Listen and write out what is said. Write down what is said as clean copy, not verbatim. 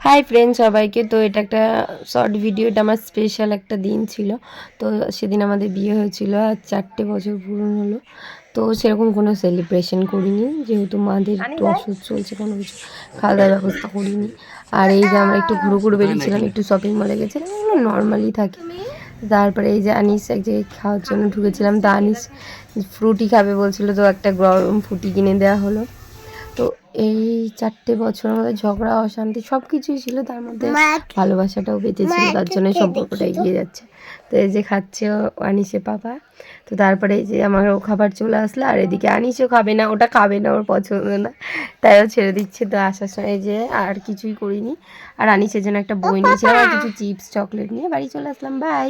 Hi friend সবাইকে। তো এটা একটা শর্ট ভিডিও, এটা আমার স্পেশাল একটা দিন ছিল। তো সেদিন আমাদের বিয়ে হয়েছিল আর 4টে বছর পূরণ হলো। তো সেরকম কোনো সেলিব্রেশন করিনি, যেহেতু মাদের একটু অসুখ চলছে, কোনো কিছু খাওয়া দাওয়ার ব্যবস্থা করিনি। আর এই যে আমরা একটু ঘুরে বেরিয়েছিলাম, একটু শপিং মলে গেছিলাম, এগুলো নর্মালি থাকে। তারপরে এই যে আনিস এক জায়গায় খাওয়ার জন্য ঢুকেছিলাম, তো আনিস ফ্রুটি খাবে বলছিল, তো একটা গরম ফ্রুটি কিনে দেওয়া হলো। তো এই 4টে বছর আমাদের ঝগড়া অশান্তি সব কিছুই ছিল, তার মধ্যে ভালোবাসাটাও বেঁচেছিল, তার জন্য সম্পর্কটা এগিয়ে যাচ্ছে। তো এই যে খাচ্ছে আনিসে পাপা। তো তারপরে এই যে আমারও খাবার চলে আসলো, আর এদিকে আনিসও খাবে না, ওটা খাবে না, ওর পছন্দ না, তাইও ছেড়ে দিচ্ছে। তো আসার সময় যে আর কিছুই করিনি, আর আনিসের জন্য একটা বই নিয়েছিলাম আর কিছু চিপস চকলেট নিয়ে বাড়ি চলে আসলাম। বাই।